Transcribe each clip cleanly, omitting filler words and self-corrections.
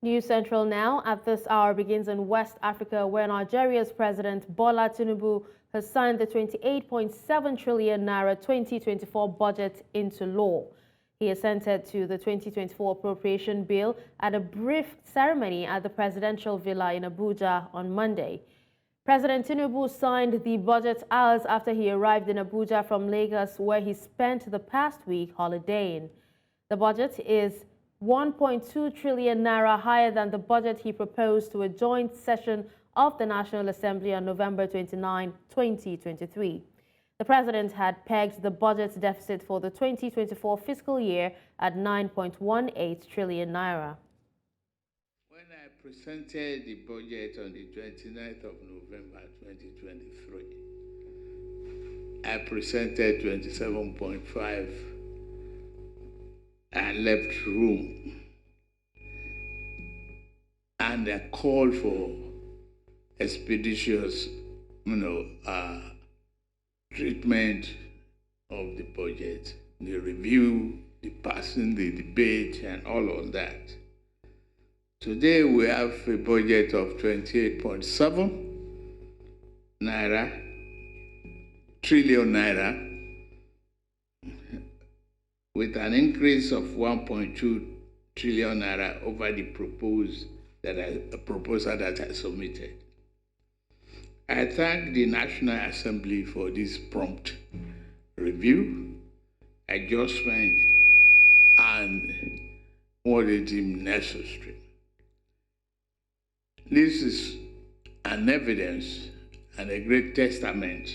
News Central now at this hour begins in West Africa, where Nigeria's President Bola Tinubu has signed the 28.7 trillion naira 2024 budget into law. He assented to the 2024 Appropriation Bill at a brief ceremony at the presidential villa in Abuja on Monday. President Tinubu signed the budget hours after he arrived in Abuja from Lagos, where he spent the past week holidaying. The budget is 1.2 trillion naira higher than the budget he proposed to a joint session of the National Assembly on November 29, 2023. The president had pegged the budget deficit for the 2024 fiscal year at 9.18 trillion naira. When I presented the budget on the 29th of November 2023, I presented 27.5 and left room and a call for expeditious, treatment of the budget, the review, the passing, the debate, and all of that. Today we have a budget of 28.7 trillion naira, with an increase of 1.2 trillion naira over the proposal that I submitted. I thank the National Assembly for this prompt review, adjustment, and what they deem necessary. This is an evidence and a great testament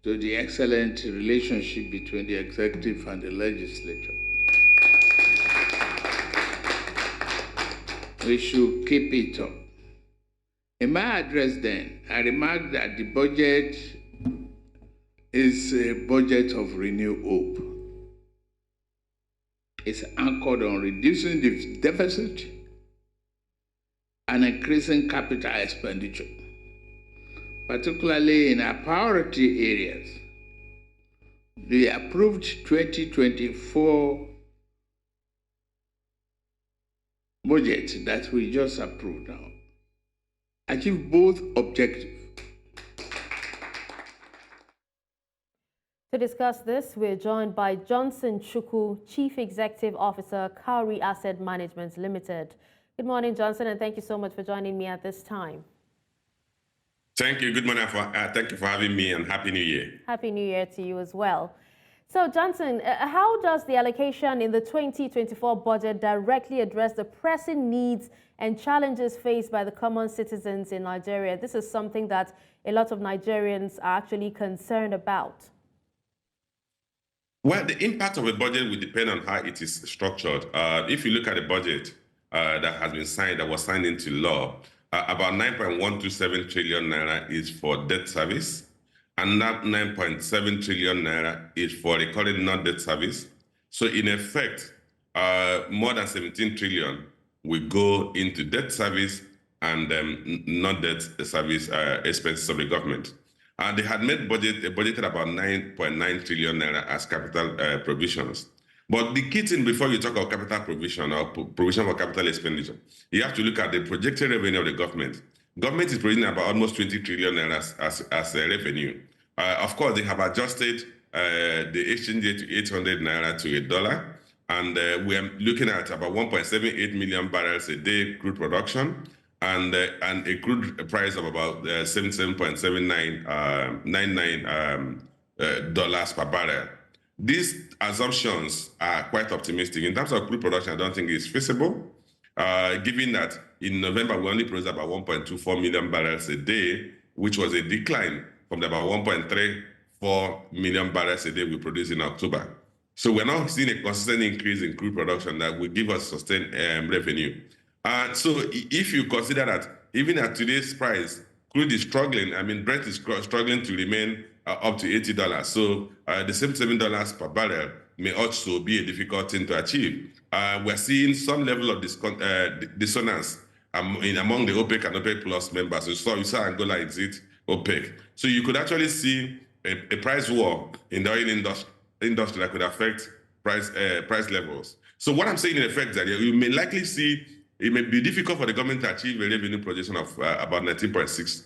to the excellent relationship between the executive and the legislature. We should keep it up. In my address then, I remarked that the budget is a budget of renewed hope. It's anchored on reducing the deficit and increasing capital expenditure, particularly in our priority areas. The approved 2024 budget that we just approved now achieve both objectives. To discuss this, we're joined by Johnson Chukwu, Chief Executive Officer, Cowry Asset Management Limited. Good morning, Johnson, and thank you so much for joining me at this time. Thank you. Good morning. Thank you for having me, and Happy New Year. Happy New Year to you as well. So, Johnson, how does the allocation in the 2024 budget directly address the pressing needs and challenges faced by the common citizens in Nigeria? This is something that a lot of Nigerians are actually concerned about. Well, the impact of a budget will depend on how it is structured. If you look at the budget that has been signed, that was signed into law, about 9.127 trillion naira is for debt service, and that 9.7 trillion naira is for recurring non-debt service. So in effect, more than 17 trillion will go into debt service and non-debt service expenses of the government. They had budgeted about 9.9 trillion naira as capital provisions. But the key thing before you talk about capital provision or provision for capital expenditure, you have to look at the projected revenue of the government. Government is providing about almost 20 trillion naira as a revenue. Of course, they have adjusted the exchange rate to 800 naira to $1, and we are looking at about 1.78 million barrels a day crude production, and a crude price of about $77.99 dollars per barrel. These assumptions are quite optimistic. In terms of crude production, I don't think it's feasible, given that in November, we only produced about 1.24 million barrels a day, which was a decline from the about 1.34 million barrels a day we produced in October. So we're now seeing a consistent increase in crude production that will give us sustained revenue. So if you consider that even at today's price, crude is struggling, Brent is struggling to remain up to $80. So the $77 per barrel may also be a difficult thing to achieve. We're seeing some level of dissonance among the OPEC and OPEC Plus members. You saw Angola exit OPEC. So you could actually see a price war in the oil industry that could affect price levels. So what I'm saying in effect is that you may likely see it may be difficult for the government to achieve a revenue projection of about 19.6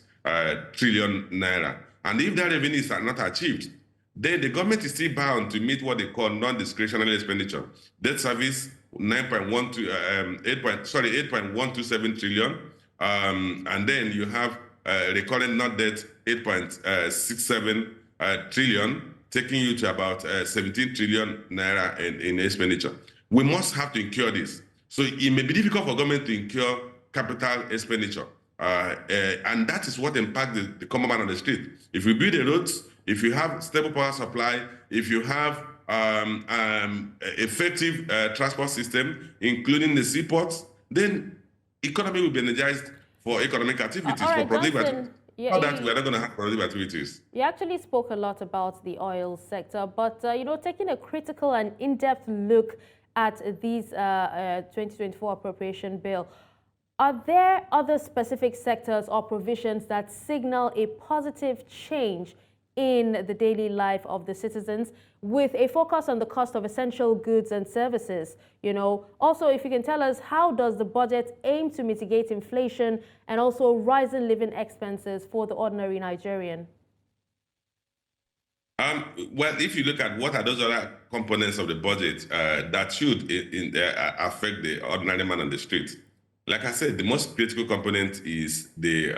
trillion naira. And if that revenue is not achieved, then the government is still bound to meet what they call non-discretionary expenditure. Debt service, 8.127 trillion. And then you have recurrent non-debt, 8.67 trillion, taking you to about 17 trillion naira in expenditure. We must have to incur this. So it may be difficult for government to incur capital expenditure. And that is what impacts the common man on the street. If you build the roads, if you have stable power supply, if you have effective transport system, including the seaports, then economy will be energized for economic activities, for productive activities. Yeah, that we're not going to have productive activities. You actually spoke a lot about the oil sector, but taking a critical and in-depth look at these 2024 Appropriation Bill, are there other specific sectors or provisions that signal a positive change in the daily life of the citizens, with a focus on the cost of essential goods and services? Also, if you can tell us, how does the budget aim to mitigate inflation and also rising living expenses for the ordinary Nigerian? Well, if you look at what are those other components of the budget that should affect the ordinary man on the street, like I said, the most critical component is the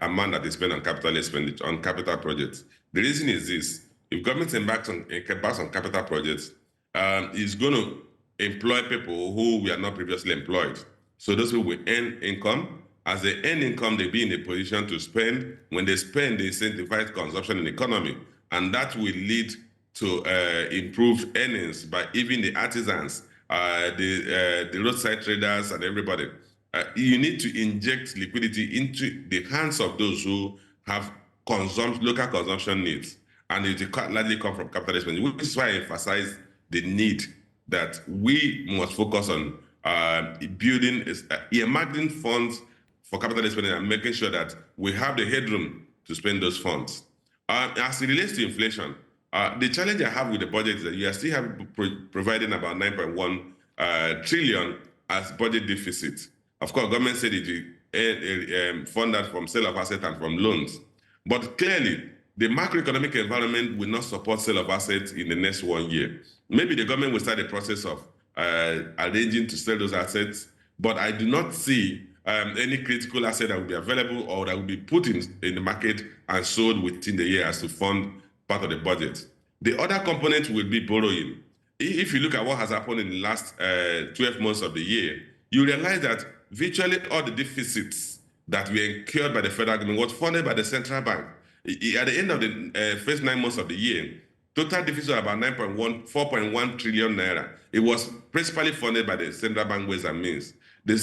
amount that they spend on capital expenditure, on capital projects. The reason is this: if government embarks on capital projects, it's going to employ people who were not previously employed. So those who will earn income. As they earn income, they'll be in a position to spend. When they spend, they incentivize consumption in the economy. And that will lead to improved earnings by even the artisans, the roadside traders, and everybody. You need to inject liquidity into the hands of those who have local consumption needs. And it will largely come from capital expenditure, which is why I emphasize the need that we must focus on building, earmarking funds for capital expenditure and making sure that we have the headroom to spend those funds. As it relates to inflation, the challenge I have with the budget is that you are still providing about 9.1 trillion as budget deficit. Of course, government said it will fund that from sale of assets and from loans. But clearly, the macroeconomic environment will not support sale of assets in the next 1 year. Maybe the government will start a process of arranging to sell those assets, but I do not see any critical asset that will be available or that will be put in the market and sold within the year as to fund part of the budget. The other component will be borrowing. If you look at what has happened in the last 12 months of the year, you realize that virtually all the deficits that were incurred by the federal government was funded by the central bank. At the end of the first 9 months of the year, total deficit was about 4.1 trillion naira. It was principally funded by the central bank ways and means. The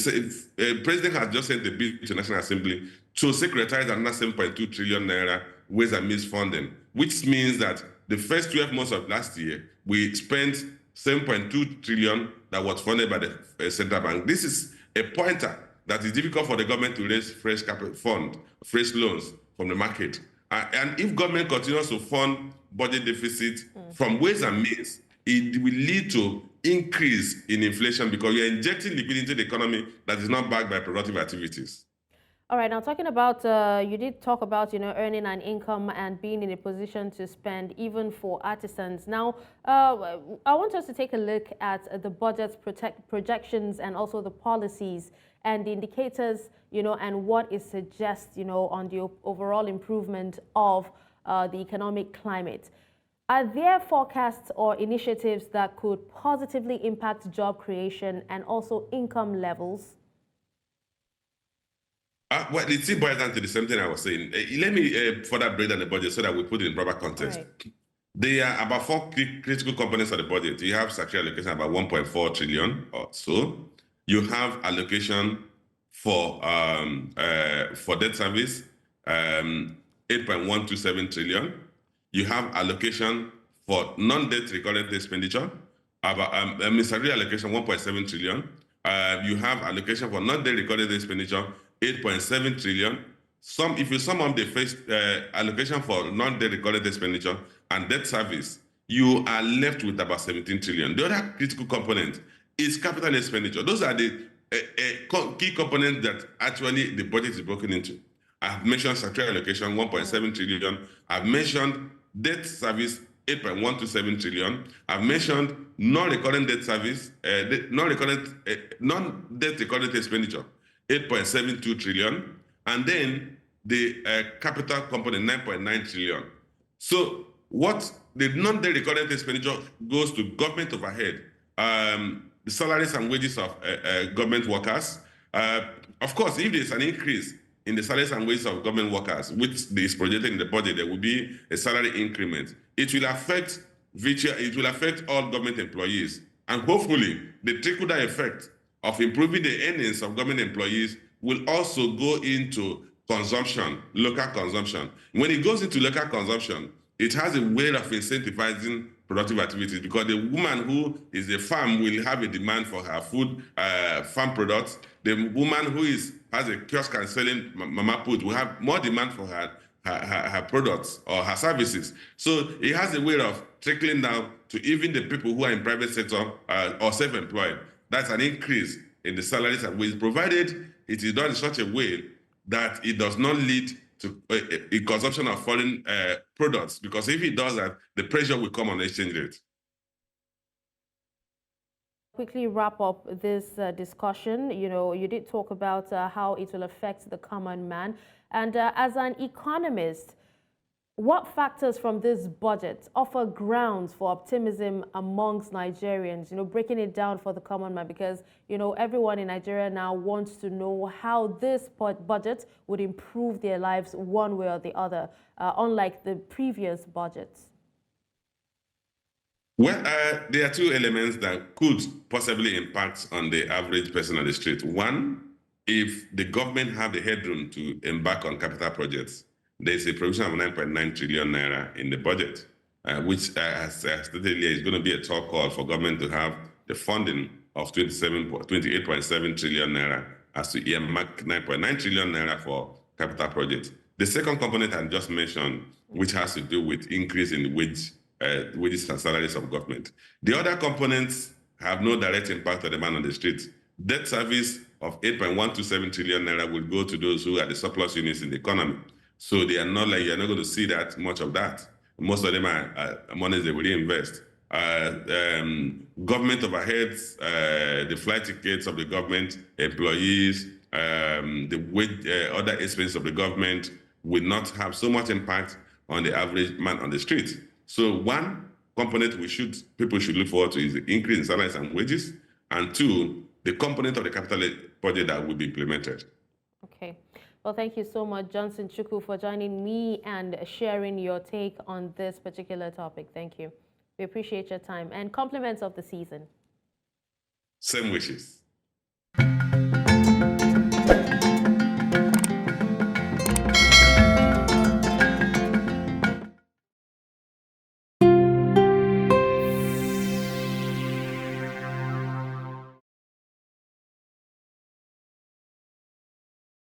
president has just sent the bill to National Assembly to securitize another 7.2 trillion naira ways and means funding, which means that the first 12 months of last year, we spent 7.2 trillion that was funded by the central bank. This is a pointer that is difficult for the government to raise fresh capital fund, fresh loans from the market. And if government continues to fund budget deficit from ways and means, it will lead to increase in inflation because you're injecting liquidity into the economy that is not backed by productive activities. All right, now talking about, you did talk about, earning an income and being in a position to spend even for artisans. Now, I want us to take a look at the budget's projections and also the policies and the indicators, and what it suggests, on the overall improvement of the economic climate. Are there forecasts or initiatives that could positively impact job creation and also income levels? Well, it still boils down to the same thing I was saying. Let me further break down the budget so that we put it in proper context. Right. There are about 4 critical components of the budget. You have statutory allocation about 1.4 trillion or so. You have allocation for debt service, 8.127 trillion. You have allocation for non-debt recurrent expenditure, about ministerial allocation 1.7 trillion. You have allocation for non-debt recurrent expenditure 8.7 trillion. If you sum up the first allocation for non-debt recurrent expenditure and debt service, you are left with about 17 trillion. The other critical component is capital expenditure. Those are the key components that actually the budget is broken into. I've mentioned statutory allocation, 1.7 trillion. I've mentioned debt service, 8.127 trillion. I've mentioned non-recurrent debt service, non-debt recurrent expenditure, 8.72 trillion. And then the capital component, 9.9 trillion. So what the non-debt recurrent expenditure goes to government overhead, the salaries and wages of government workers. Of course, if there's an increase in the salaries and wages of government workers, which is projected in the budget, there will be a salary increment. It will affect all government employees. And hopefully, the trickle-down effect of improving the earnings of government employees will also go into consumption, local consumption. When it goes into local consumption, it has a way of incentivizing productive activities, because the woman who is a farm will have a demand for her food, farm products. The woman who has a kiosk and selling mama put will have more demand for her products or her services. So it has a way of trickling down to even the people who are in private sector or self-employed. That's an increase in the salaries and wages, provided it is done in such a way that it does not lead to a consumption of foreign products, because if it does that, the pressure will come on the exchange rate. Quickly wrap up this discussion. You did talk about how it will affect the common man. And as an economist, what factors from this budget offer grounds for optimism amongst Nigerians, breaking it down for the common man? Because, everyone in Nigeria now wants to know how this budget would improve their lives one way or the other, unlike the previous budgets. Well, there are two elements that could possibly impact on the average person on the street. One, if the government have the headroom to embark on capital projects. There's a provision of 9.9 trillion naira in the budget, which, as stated earlier, is going to be a tall call for government to have the funding of 28.7 trillion naira as to earmark 9.9 trillion naira for capital projects. The second component I just mentioned, which has to do with increase in wages and salaries of government. The other components have no direct impact on the man on the street. Debt service of 8.127 trillion naira will go to those who are the surplus units in the economy. So they are not like, you're not going to see that much of that. Most of them are monies they will reinvest. Government overheads, the flight tickets of the government, employees, the wage, other expenses of the government will not have so much impact on the average man on the street. So one component people should look forward to is the increase in salaries and wages, and two, the component of the capital budget that will be implemented. Okay. Well, thank you so much, Johnson Chukwu, for joining me and sharing your take on this particular topic. Thank you. We appreciate your time and compliments of the season. Same wishes.